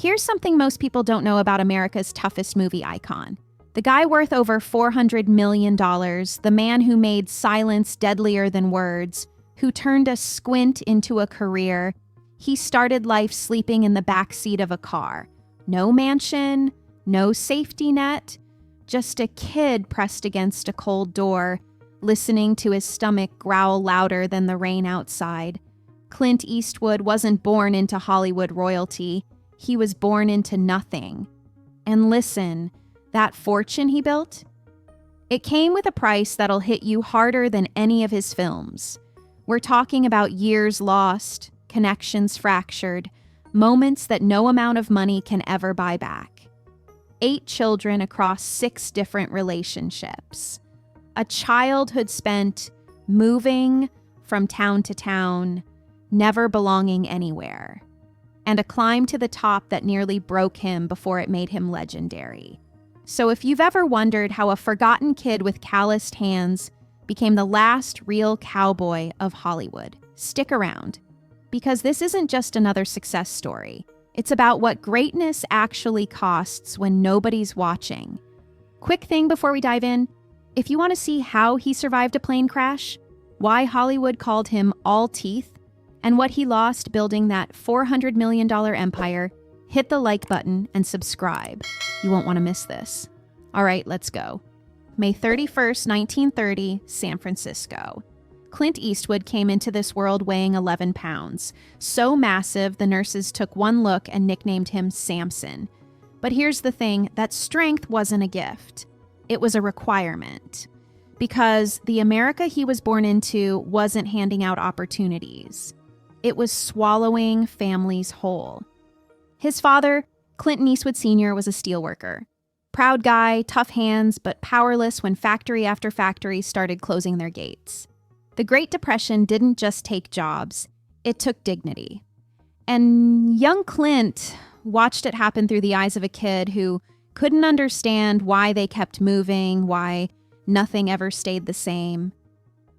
Here's something most people don't know about America's toughest movie icon. The guy worth over $400 million, the man who made silence deadlier than words, who turned a squint into a career, he started life sleeping in the backseat of a car. No mansion, no safety net, just a kid pressed against a cold door, listening to his stomach growl louder than the rain outside. Clint Eastwood wasn't born into Hollywood royalty. He was born into nothing. And listen, that fortune he built? It came with a price that'll hit you harder than any of his films. We're talking about years lost, connections fractured, moments that no amount of money can ever buy back. 8 children across 6 different relationships. A childhood spent moving from town to town, never belonging anywhere. And a climb to the top that nearly broke him before it made him legendary. So if you've ever wondered how a forgotten kid with calloused hands became the last real cowboy of Hollywood, stick around. Because this isn't just another success story. It's about what greatness actually costs when nobody's watching. Quick thing before we dive in, if you want to see how he survived a plane crash, why Hollywood called him all teeth, and what he lost building that $400 million empire, hit the like button and subscribe. You won't want to miss this. All right, let's go. May 31st, 1930, San Francisco. Clint Eastwood came into this world weighing 11 pounds. So massive, the nurses took one look and nicknamed him Samson. But here's the thing, that strength wasn't a gift. It was a requirement. Because the America he was born into wasn't handing out opportunities. It was swallowing families whole. His father, Clint Eastwood Sr., was a steelworker. Proud guy, tough hands, but powerless when factory after factory started closing their gates. The Great Depression didn't just take jobs, it took dignity. And young Clint watched it happen through the eyes of a kid who couldn't understand why they kept moving, why nothing ever stayed the same.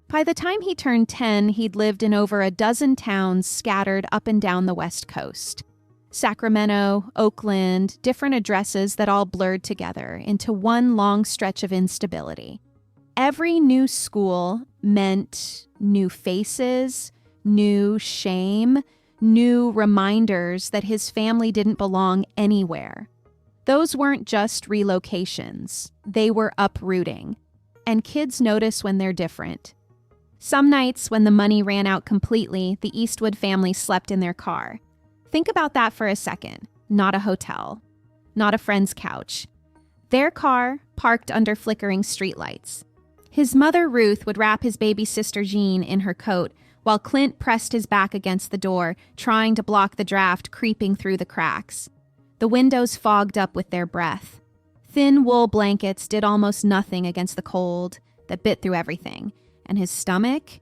By the time he turned 10, he'd lived in over a dozen towns scattered up and down the West Coast. Sacramento, Oakland, different addresses that all blurred together into one long stretch of instability. Every new school meant new faces, new shame, new reminders that his family didn't belong anywhere. Those weren't just relocations, they were uprooting. And kids notice when they're different. Some nights, when the money ran out completely, the Eastwood family slept in their car. Think about that for a second. Not a hotel, not a friend's couch. Their car parked under flickering streetlights. His mother, Ruth, would wrap his baby sister, Jean, in her coat, while Clint pressed his back against the door, trying to block the draft creeping through the cracks. The windows fogged up with their breath. Thin wool blankets did almost nothing against the cold that bit through everything. And his stomach?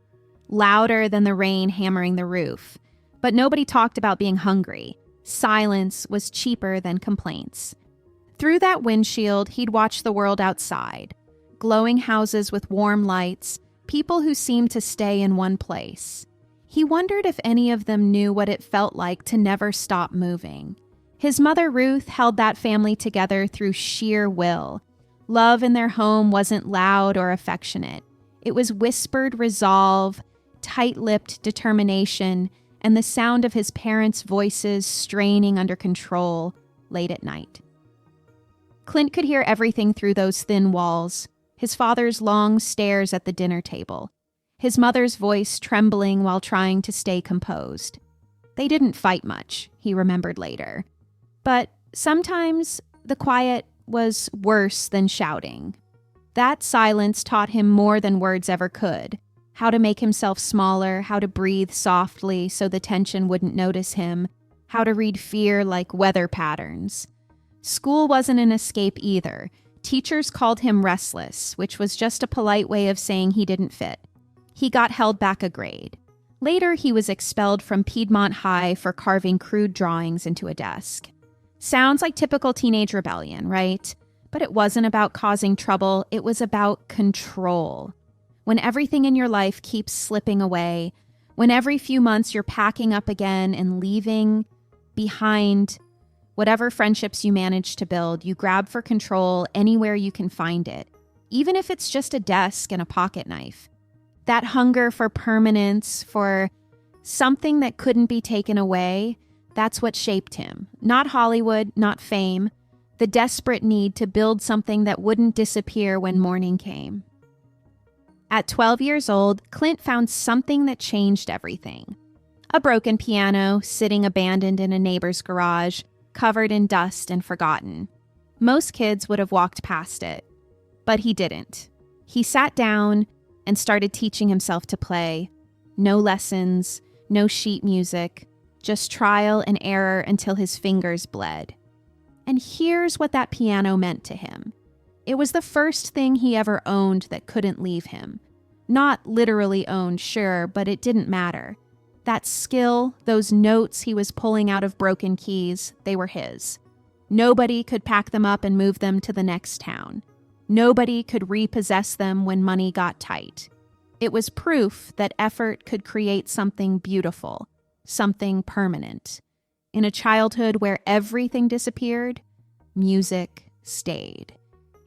Louder than the rain hammering the roof. But nobody talked about being hungry. Silence was cheaper than complaints. Through that windshield, he'd watch the world outside. Glowing houses with warm lights, people who seemed to stay in one place. He wondered if any of them knew what it felt like to never stop moving. His mother, Ruth, held that family together through sheer will. Love in their home wasn't loud or affectionate. It was whispered resolve, tight-lipped determination, and the sound of his parents' voices straining under control late at night. Clint could hear everything through those thin walls. His father's long stares at the dinner table. His mother's voice trembling while trying to stay composed. They didn't fight much, he remembered later. But sometimes the quiet was worse than shouting. That silence taught him more than words ever could. How to make himself smaller, how to breathe softly so the tension wouldn't notice him, how to read fear like weather patterns. School wasn't an escape either. Teachers called him restless, which was just a polite way of saying he didn't fit. He got held back a grade. Later, he was expelled from Piedmont High for carving crude drawings into a desk. Sounds like typical teenage rebellion, right? But it wasn't about causing trouble, it was about control. When everything in your life keeps slipping away, when every few months you're packing up again and leaving behind Whatever friendships you manage to build, you grab for control anywhere you can find it, even if it's just a desk and a pocket knife. That hunger for permanence, for something that couldn't be taken away, that's what shaped him. Not Hollywood, not fame, the desperate need to build something that wouldn't disappear when morning came. At 12 years old, Clint found something that changed everything. A broken piano sitting abandoned in a neighbor's garage, covered in dust and forgotten. Most kids would have walked past it, but he didn't. He sat down and started teaching himself to play. No lessons, no sheet music, just trial and error until his fingers bled. And here's what that piano meant to him. It was the first thing he ever owned that couldn't leave him. Not literally owned, sure, but it didn't matter. That skill, those notes he was pulling out of broken keys, they were his. Nobody could pack them up and move them to the next town. Nobody could repossess them when money got tight. It was proof that effort could create something beautiful, something permanent. In a childhood where everything disappeared, music stayed.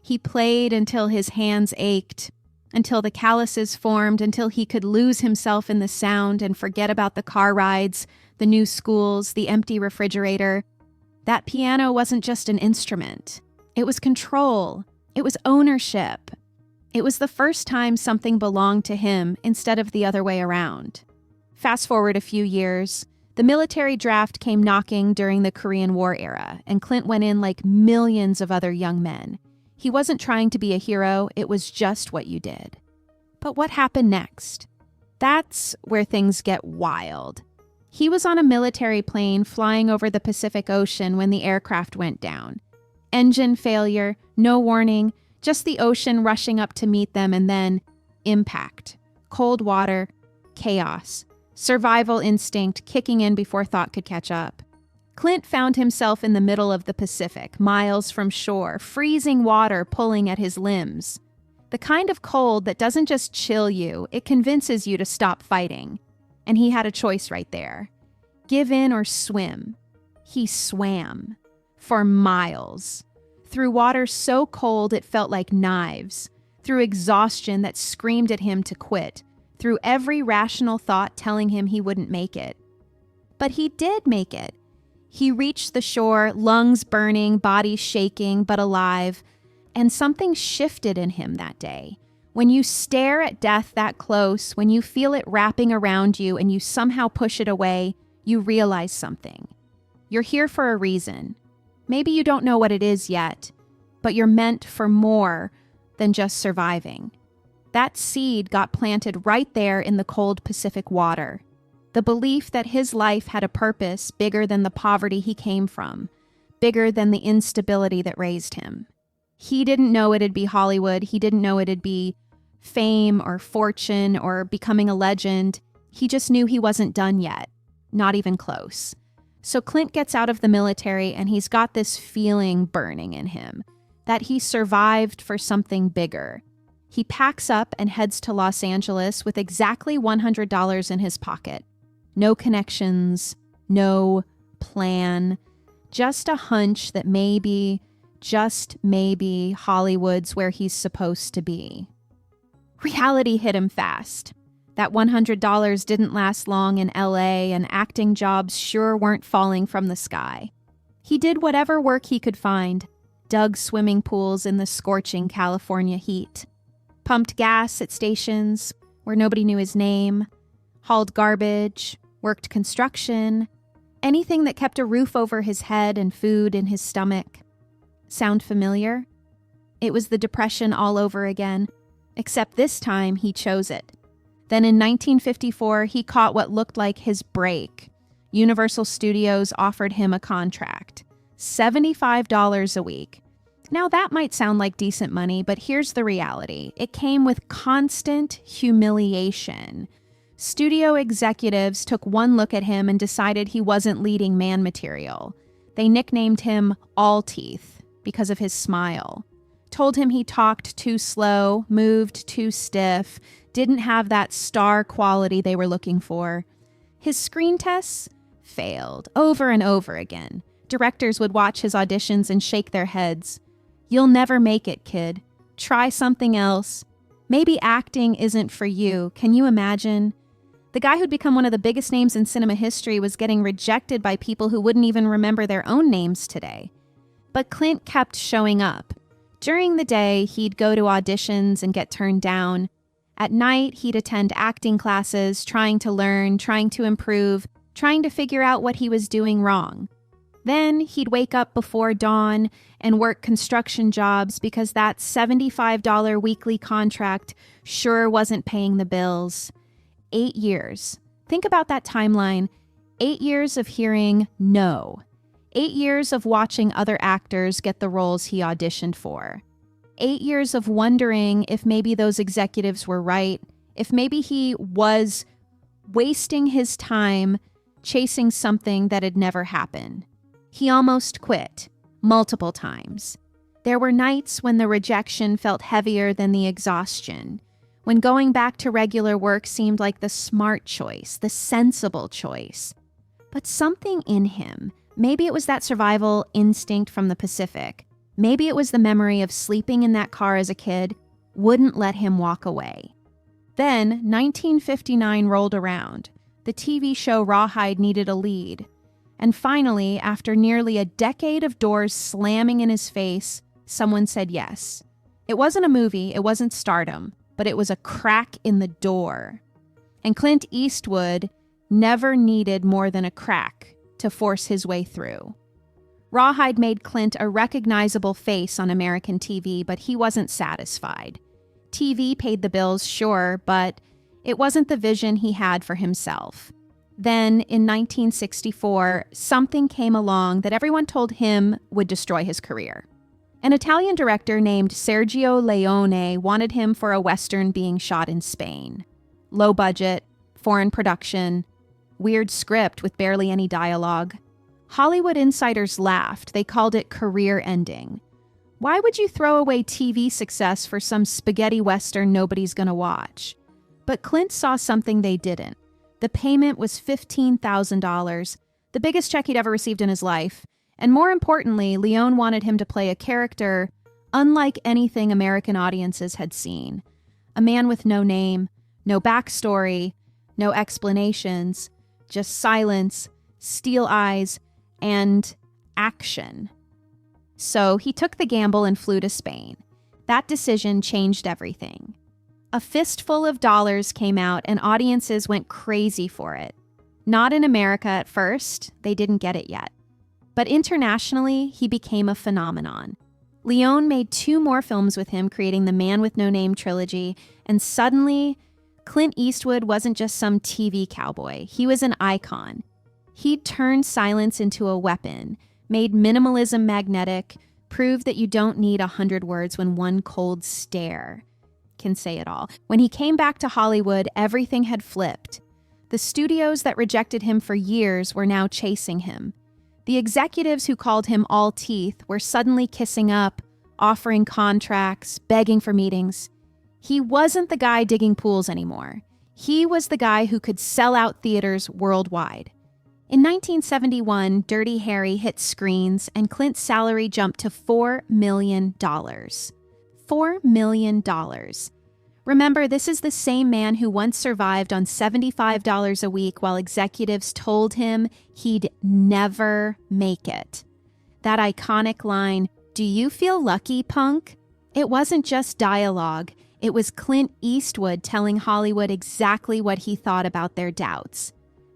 He played until his hands ached, until the calluses formed, until he could lose himself in the sound and forget about the car rides, the new schools, the empty refrigerator. That piano wasn't just an instrument. It was control. It was ownership. It was the first time something belonged to him instead of the other way around. Fast forward a few years, the military draft came knocking during the Korean War era, and Clint went in like millions of other young men. He wasn't trying to be a hero, it was just what you did. But what happened next? That's where things get wild. He was on a military plane flying over the Pacific Ocean when the aircraft went down. Engine failure, no warning, just the ocean rushing up to meet them, and then impact. Cold water, chaos, survival instinct kicking in before thought could catch up. Clint found himself in the middle of the Pacific, miles from shore, freezing water pulling at his limbs. The kind of cold that doesn't just chill you, it convinces you to stop fighting. And he had a choice right there. Give in or swim. He swam. For miles. Through water so cold it felt like knives. Through exhaustion that screamed at him to quit. Through every rational thought telling him he wouldn't make it. But he did make it. He reached the shore, lungs burning, body shaking, but alive, and something shifted in him that day. When you stare at death that close, when you feel it wrapping around you and you somehow push it away, you realize something. You're here for a reason. Maybe you don't know what it is yet, but you're meant for more than just surviving. That seed got planted right there in the cold Pacific water. The belief that his life had a purpose bigger than the poverty he came from, bigger than the instability that raised him. He didn't know it'd be Hollywood. He didn't know it'd be fame or fortune or becoming a legend. He just knew he wasn't done yet, not even close. So Clint gets out of the military and he's got this feeling burning in him, that he survived for something bigger. He packs up and heads to Los Angeles with exactly $100 in his pocket. No connections, no plan, just a hunch that maybe, just maybe, Hollywood's where he's supposed to be. Reality hit him fast. That $100 didn't last long in LA, and acting jobs sure weren't falling from the sky. He did whatever work he could find, dug swimming pools in the scorching California heat, pumped gas at stations where nobody knew his name, hauled garbage, worked construction, anything that kept a roof over his head and food in his stomach. Sound familiar? It was the Depression all over again, except this time he chose it. Then in 1954, he caught what looked like his break. Universal Studios offered him a contract, $75 a week. Now that might sound like decent money, but here's the reality. It came with constant humiliation. Studio executives took one look at him and decided he wasn't leading man material. They nicknamed him All Teeth because of his smile. Told him he talked too slow, moved too stiff, didn't have that star quality they were looking for. His screen tests failed over and over again. Directors would watch his auditions and shake their heads. "You'll never make it, kid. Try something else. Maybe acting isn't for you. Can you imagine?" The guy who'd become one of the biggest names in cinema history was getting rejected by people who wouldn't even remember their own names today. But Clint kept showing up. During the day, he'd go to auditions and get turned down. At night, he'd attend acting classes, trying to learn, trying to improve, trying to figure out what he was doing wrong. Then he'd wake up before dawn and work construction jobs because that $75 weekly contract sure wasn't paying the bills. 8 years. Think about that timeline. 8 years of hearing no. 8 years of watching other actors get the roles he auditioned for. 8 years of wondering if maybe those executives were right, if maybe he was wasting his time chasing something that had never happened. He almost quit, multiple times. There were nights when the rejection felt heavier than the exhaustion, when going back to regular work seemed like the smart choice, the sensible choice. But something in him, maybe it was that survival instinct from the Pacific, maybe it was the memory of sleeping in that car as a kid, wouldn't let him walk away. Then 1959 rolled around. The TV show Rawhide needed a lead. And finally, after nearly a decade of doors slamming in his face, someone said yes. It wasn't a movie, it wasn't stardom, but it was a crack in the door. And Clint Eastwood never needed more than a crack to force his way through. Rawhide made Clint a recognizable face on American TV, but he wasn't satisfied. TV paid the bills, sure, but it wasn't the vision he had for himself. Then, in 1964, something came along that everyone told him would destroy his career. An Italian director named Sergio Leone wanted him for a Western being shot in Spain. Low budget, foreign production, weird script with barely any dialogue. Hollywood insiders laughed. They called it career ending. Why would you throw away TV success for some spaghetti Western nobody's gonna watch? But Clint saw something they didn't. The payment was $15,000, the biggest check he'd ever received in his life. And more importantly, Leone wanted him to play a character unlike anything American audiences had seen. A man with no name, no backstory, no explanations, just silence, steel eyes, and action. So he took the gamble and flew to Spain. That decision changed everything. A fistful of dollars came out and audiences went crazy for it. Not in America at first, they didn't get it yet. But internationally, he became a phenomenon. Leone made 2 more films with him, creating the Man with No Name trilogy, and suddenly, Clint Eastwood wasn't just some TV cowboy. He was an icon. He'd turned silence into a weapon, made minimalism magnetic, proved that you don't need 100 words when one cold stare can say it all. When he came back to Hollywood, everything had flipped. The studios that rejected him for years were now chasing him. The executives who called him all teeth were suddenly kissing up, offering contracts, begging for meetings. He wasn't the guy digging pools anymore. He was the guy who could sell out theaters worldwide. In 1971, Dirty Harry hit screens and Clint's salary jumped to $4 million. $4 million. Remember, this is the same man who once survived on $75 a week while executives told him he'd never make it. That iconic line, "Do you feel lucky, punk?" It wasn't just dialogue. It was Clint Eastwood telling Hollywood exactly what he thought about their doubts.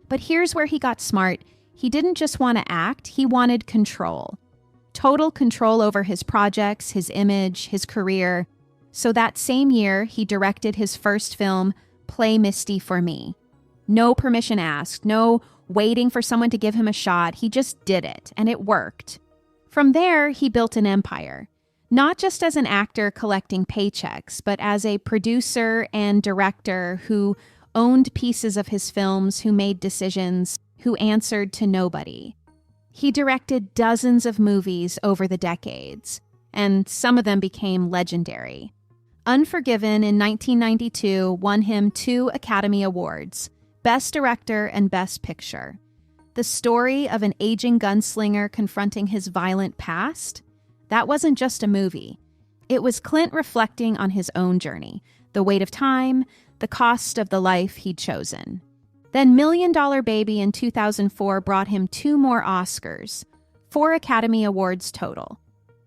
But here's where he got smart. He didn't just want to act, he wanted control. Total control over his projects, his image, his career. So that same year, he directed his first film, Play Misty for Me. No permission asked, no waiting for someone to give him a shot. He just did it, and it worked. From there, he built an empire. Not just as an actor collecting paychecks, but as a producer and director who owned pieces of his films, who made decisions, who answered to nobody. He directed dozens of movies over the decades, and some of them became legendary. Unforgiven in 1992 won him 2 Academy Awards, Best Director and Best Picture. The story of an aging gunslinger confronting his violent past? That wasn't just a movie. It was Clint reflecting on his own journey, the weight of time, the cost of the life he'd chosen. Then Million Dollar Baby in 2004 brought him 2 more Oscars, 4 Academy Awards total.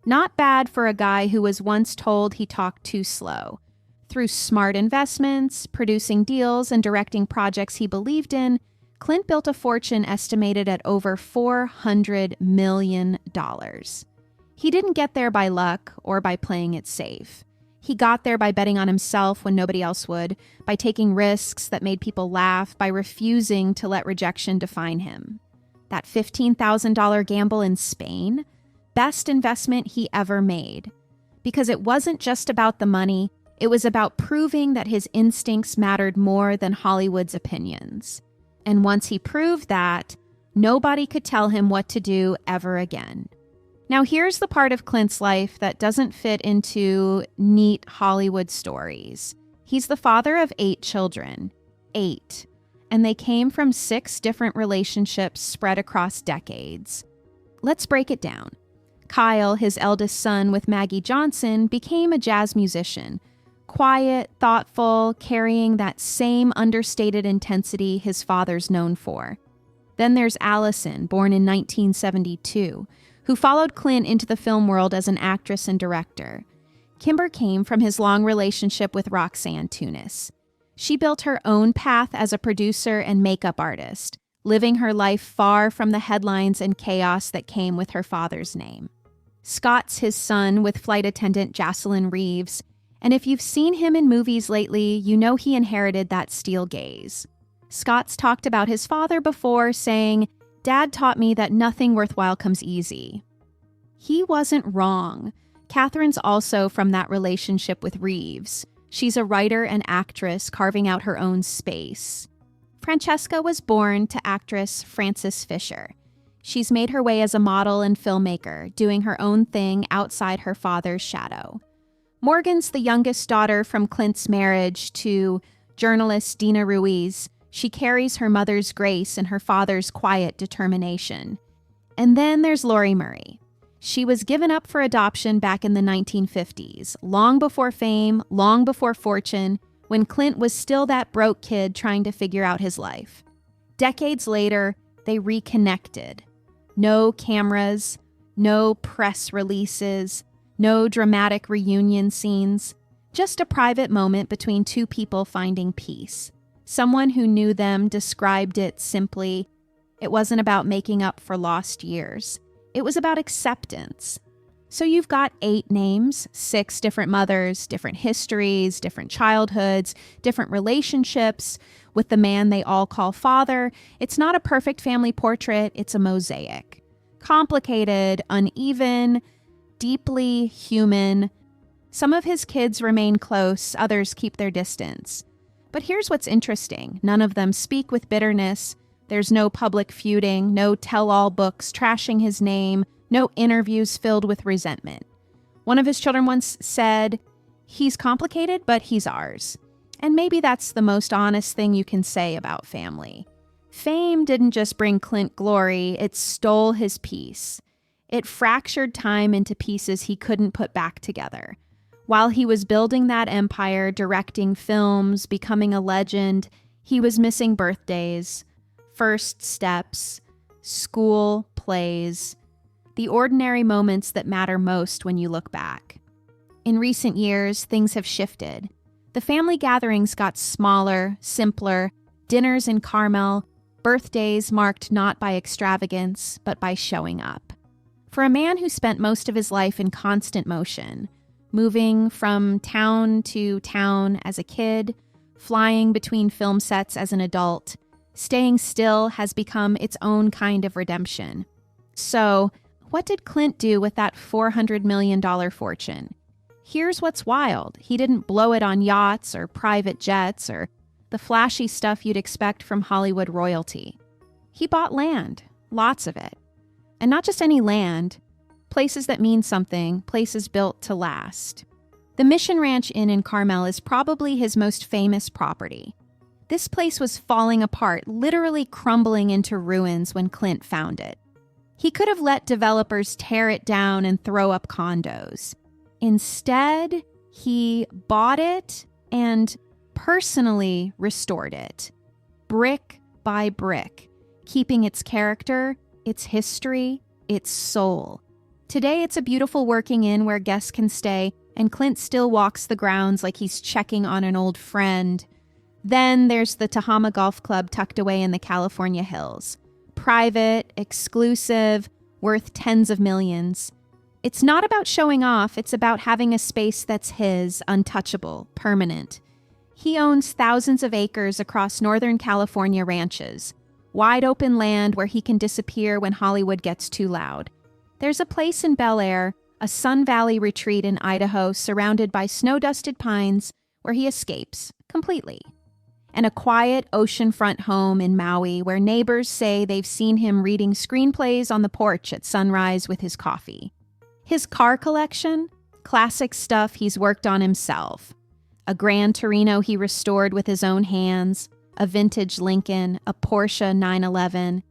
Not bad for a guy who was once told he talked too slow. Through smart investments, producing deals, and directing projects he believed in, Clint built a fortune estimated at over $400 million. He didn't get there by luck or by playing it safe. He got there by betting on himself when nobody else would, by taking risks that made people laugh, by refusing to let rejection define him. That $15,000 gamble in Spain? Best investment he ever made. Because it wasn't just about the money, it was about proving that his instincts mattered more than Hollywood's opinions. And once he proved that, nobody could tell him what to do ever again. Now here's the part of Clint's life that doesn't fit into neat Hollywood stories. He's the father of 8 children. 8. And they came from 6 different relationships spread across decades. Let's break it down. Kyle, his eldest son with Maggie Johnson, became a jazz musician. Quiet, thoughtful, carrying that same understated intensity his father's known for. Then there's Allison, born in 1972, who followed Clint into the film world as an actress and director. Kimber came from his long relationship with Roxanne Tunis. She built her own path as a producer and makeup artist, living her life far from the headlines and chaos that came with her father's name. Scott's his son with flight attendant Jocelyn Reeves, and if you've seen him in movies lately, you know he inherited that steel gaze. Scott's talked about his father before, saying, "Dad taught me that nothing worthwhile comes easy." He wasn't wrong. Catherine's also from that relationship with Reeves. She's a writer and actress carving out her own space. Francesca was born to actress Frances Fisher. She's made her way as a model and filmmaker, doing her own thing outside her father's shadow. Morgan's the youngest daughter from Clint's marriage to journalist Dina Ruiz. She carries her mother's grace and her father's quiet determination. And then there's Lori Murray. She was given up for adoption back in the 1950s, long before fame, long before fortune, when Clint was still that broke kid trying to figure out his life. Decades later, they reconnected. No cameras, no press releases, no dramatic reunion scenes, just a private moment between 2 people finding peace. Someone who knew them described it simply, it wasn't about making up for lost years. It was about acceptance. So you've got 8 names, 6 different mothers, different histories, different childhoods, different relationships with the man they all call father. It's not a perfect family portrait, it's a mosaic. Complicated, uneven, deeply human. Some of his kids remain close, others keep their distance. But here's what's interesting. None of them speak with bitterness. There's no public feuding, no tell-all books trashing his name, no interviews filled with resentment. One of his children once said, "He's complicated, but he's ours." And maybe that's the most honest thing you can say about family. Fame didn't just bring Clint glory, it stole his peace. It fractured time into pieces he couldn't put back together. While he was building that empire, directing films, becoming a legend, he was missing birthdays, first steps, school, plays, the ordinary moments that matter most when you look back. In recent years, things have shifted. The family gatherings got smaller, simpler, dinners in Carmel, birthdays marked not by extravagance, but by showing up. For a man who spent most of his life in constant motion, moving from town to town as a kid, flying between film sets as an adult, staying still has become its own kind of redemption. So, what did Clint do with that $400 million fortune? Here's what's wild. He didn't blow it on yachts or private jets or the flashy stuff you'd expect from Hollywood royalty. He bought land, lots of it. And not just any land, places that mean something, places built to last. The Mission Ranch Inn in Carmel is probably his most famous property. This place was falling apart, literally crumbling into ruins when Clint found it. He could have let developers tear it down and throw up condos. Instead, he bought it and personally restored it, brick by brick, keeping its character, its history, its soul. Today, it's a beautiful working inn where guests can stay, and Clint still walks the grounds like he's checking on an old friend. Then there's the Tahama Golf Club tucked away in the California hills. Private, exclusive, worth tens of millions. It's not about showing off, it's about having a space that's his, untouchable, permanent. He owns thousands of acres across Northern California ranches, wide open land where he can disappear when Hollywood gets too loud. There's a place in Bel Air, a Sun Valley retreat in Idaho surrounded by snow-dusted pines where he escapes completely. And a quiet oceanfront home in Maui where neighbors say they've seen him reading screenplays on the porch at sunrise with his coffee. His car collection? Classic stuff he's worked on himself. A Gran Torino he restored with his own hands, a vintage Lincoln, a Porsche 911.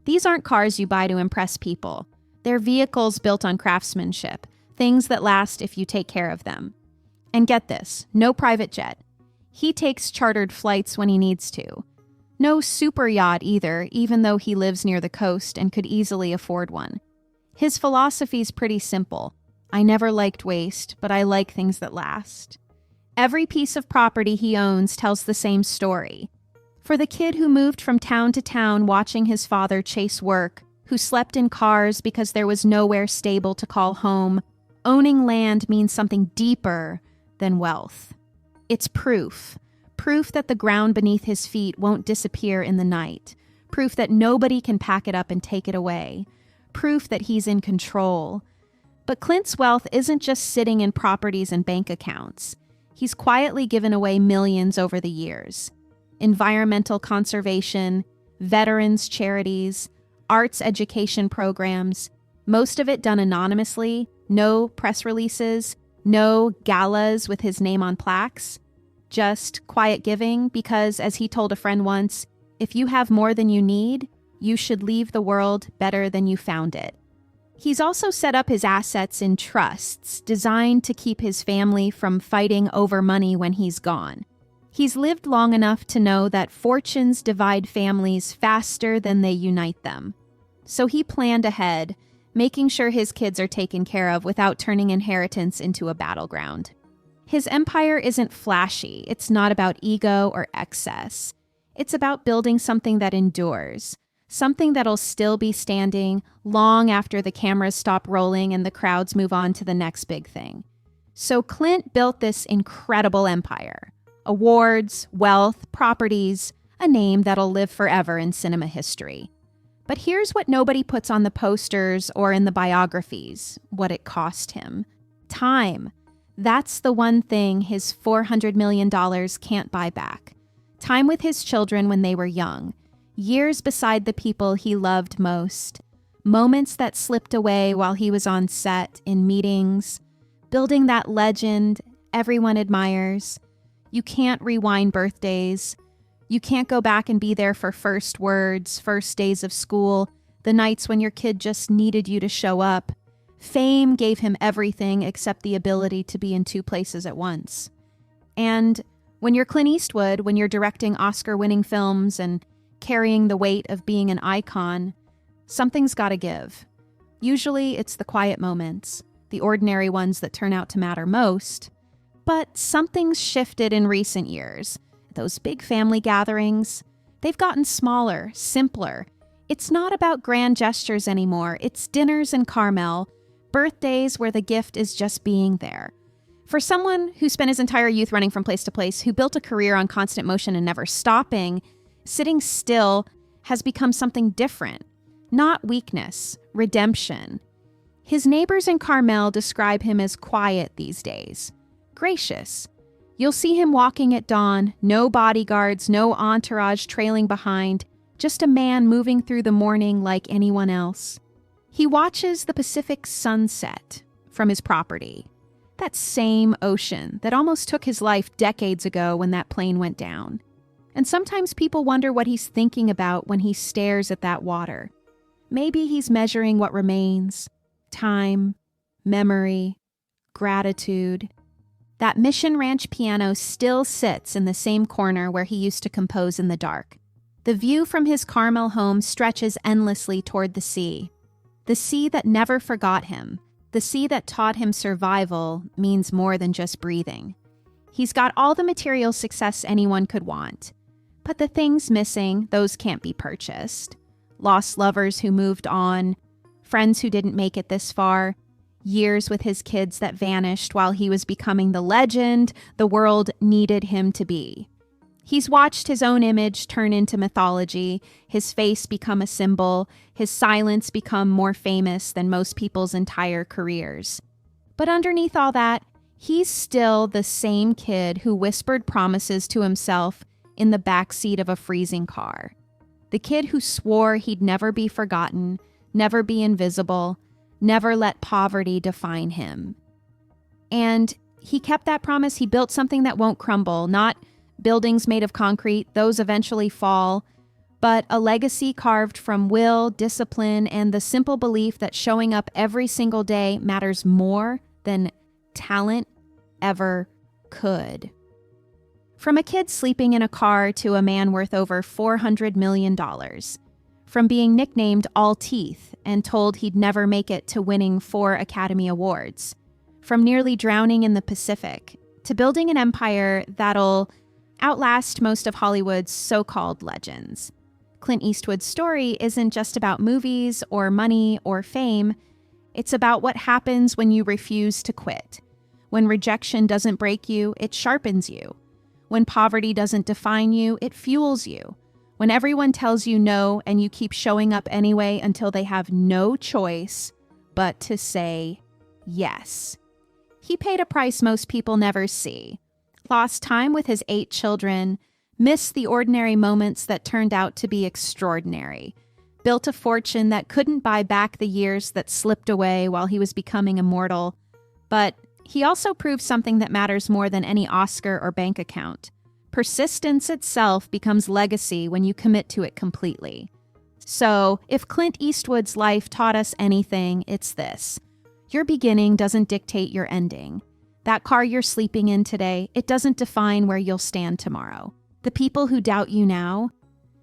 These aren't cars you buy to impress people. They're vehicles built on craftsmanship, things that last if you take care of them. And get this, no private jet. He takes chartered flights when he needs to. No super yacht either, even though he lives near the coast and could easily afford one. His philosophy's pretty simple. I never liked waste, but I like things that last. Every piece of property he owns tells the same story. For the kid who moved from town to town watching his father chase work, who slept in cars because there was nowhere stable to call home, owning land means something deeper than wealth. It's proof that the ground beneath his feet won't disappear in the night, proof that nobody can pack it up and take it away, proof that he's in control. But Clint's wealth isn't just sitting in properties and bank accounts. He's quietly given away millions over the years. Environmental conservation, veterans charities, arts education programs, most of it done anonymously, no press releases, no galas with his name on plaques. Just quiet giving because, as he told a friend once, if you have more than you need, you should leave the world better than you found it. He's also set up his assets in trusts designed to keep his family from fighting over money when he's gone. He's lived long enough to know that fortunes divide families faster than they unite them. So he planned ahead, making sure his kids are taken care of without turning inheritance into a battleground. His empire isn't flashy. It's not about ego or excess. It's about building something that endures, something that'll still be standing long after the cameras stop rolling and the crowds move on to the next big thing. So Clint built this incredible empire. Awards, wealth, properties, a name that'll live forever in cinema history. But here's what nobody puts on the posters or in the biographies, what it cost him. Time. That's the one thing his $400 million can't buy back. Time with his children when they were young. Years beside the people he loved most. Moments that slipped away while he was on set, in meetings. Building that legend everyone admires. You can't rewind birthdays. You can't go back and be there for first words, first days of school, the nights when your kid just needed you to show up. Fame gave him everything except the ability to be in two places at once. And when you're Clint Eastwood, when you're directing Oscar-winning films and carrying the weight of being an icon, something's got to give. Usually it's the quiet moments, the ordinary ones that turn out to matter most. But something's shifted in recent years. Those big family gatherings, they've gotten smaller, simpler. It's not about grand gestures anymore. It's dinners in Carmel, birthdays where the gift is just being there. For someone who spent his entire youth running from place to place, who built a career on constant motion and never stopping, sitting still has become something different. Not weakness, redemption. His neighbors in Carmel describe him as quiet these days. Gracious. You'll see him walking at dawn, no bodyguards, no entourage trailing behind, just a man moving through the morning like anyone else. He watches the Pacific sunset from his property, that same ocean that almost took his life decades ago when that plane went down. And sometimes people wonder what he's thinking about when he stares at that water. Maybe he's measuring what remains, time, memory, gratitude. That Mission Ranch piano still sits in the same corner where he used to compose in the dark. The view from his Carmel home stretches endlessly toward the sea that never forgot him, the sea that taught him survival means more than just breathing. He's got all the material success anyone could want. But the things missing, those can't be purchased. Lost lovers who moved on, friends who didn't make it this far, years with his kids that vanished while he was becoming the legend the world needed him to be. He's watched his own image turn into mythology, his face become a symbol, his silence become more famous than most people's entire careers. But underneath all that, he's still the same kid who whispered promises to himself in the backseat of a freezing car. The kid who swore he'd never be forgotten, never be invisible, never let poverty define him. And he kept that promise. He built something that won't crumble, not buildings made of concrete, those eventually fall, but a legacy carved from will, discipline, and the simple belief that showing up every single day matters more than talent ever could. From a kid sleeping in a car to a man worth over $400 million. From being nicknamed All Teeth and told he'd never make it to winning 4 Academy Awards. From nearly drowning in the Pacific to building an empire that'll outlast most of Hollywood's so-called legends. Clint Eastwood's story isn't just about movies or money or fame. It's about what happens when you refuse to quit. When rejection doesn't break you, it sharpens you. When poverty doesn't define you, it fuels you. When everyone tells you no and you keep showing up anyway until they have no choice but to say yes. He paid a price most people never see. Lost time with his 8 children, missed the ordinary moments that turned out to be extraordinary, built a fortune that couldn't buy back the years that slipped away while he was becoming immortal. But he also proved something that matters more than any Oscar or bank account. Persistence itself becomes legacy when you commit to it completely. So, if Clint Eastwood's life taught us anything, it's this. Your beginning doesn't dictate your ending. That car you're sleeping in today, it doesn't define where you'll stand tomorrow. The people who doubt you now,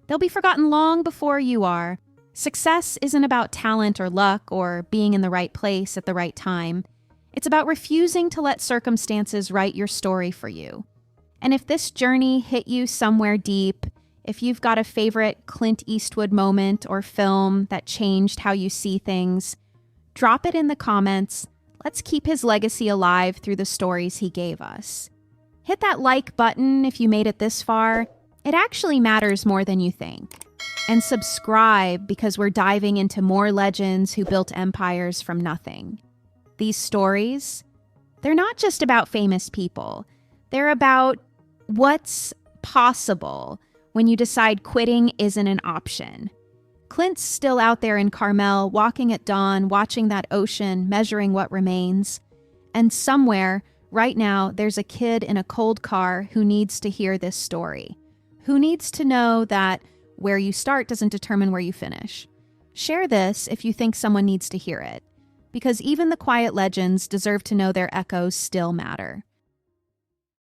they'll be forgotten long before you are. Success isn't about talent or luck or being in the right place at the right time. It's about refusing to let circumstances write your story for you. And if this journey hit you somewhere deep, if you've got a favorite Clint Eastwood moment or film that changed how you see things, drop it in the comments. Let's keep his legacy alive through the stories he gave us. Hit that like button if you made it this far. It actually matters more than you think. And subscribe because we're diving into more legends who built empires from nothing. These stories, they're not just about famous people. They're about what's possible when you decide quitting isn't an option. Clint's still out there in Carmel, walking at dawn, watching that ocean, measuring what remains. And somewhere, right now, there's a kid in a cold car who needs to hear this story, who needs to know that where you start doesn't determine where you finish. Share this if you think someone needs to hear it, because even the quiet legends deserve to know their echoes still matter.